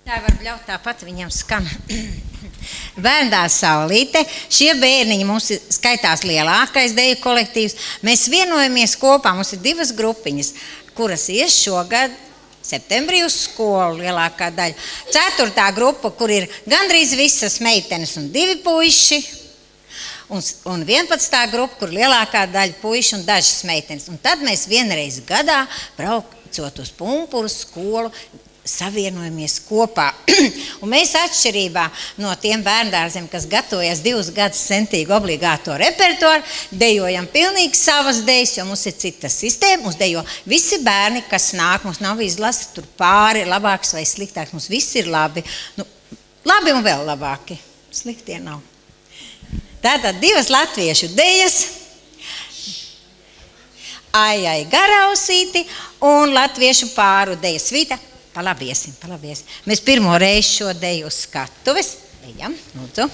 Tā var ļaut tāpat viņam skan. Bērndārs Saulīte. Šie bērniņi mums skaitās lielākais deju kolektīvs. Mēs vienojamies kopā, mums ir 2 grupiņas, kuras ies šogad septembrī uz skolu lielākā daļa. 4. grupa, kur ir gandrīz visas meitenes un 2 puiši. Un 11. grupa, kur lielākā daļa puiši un dažas meitenes. Un tad mēs vienreiz gadā, braucot uz Pumpuru skolu, savienojamies kopā. Un mēs atšķirībā no tiem bērndārziem, kas gatavojas 2 gadus centīgi obligāto repertuāru, dejojam pilnīgi savas dejas, jo mums ir cita sistēma. Mums dejo visi bērni, kas nāk, mums nav izlasa tur pāri, labāks vai sliktāks. Mums viss ir labi. Labi un vēl labāki. Sliktie nav. Tātad 2 latviešu dejas, Ai Garausīti un latviešu pāru deja Svīta. Palabiesim. Mēs pirmo reizi šo deju uz skatuves. Ejam, lūdzu.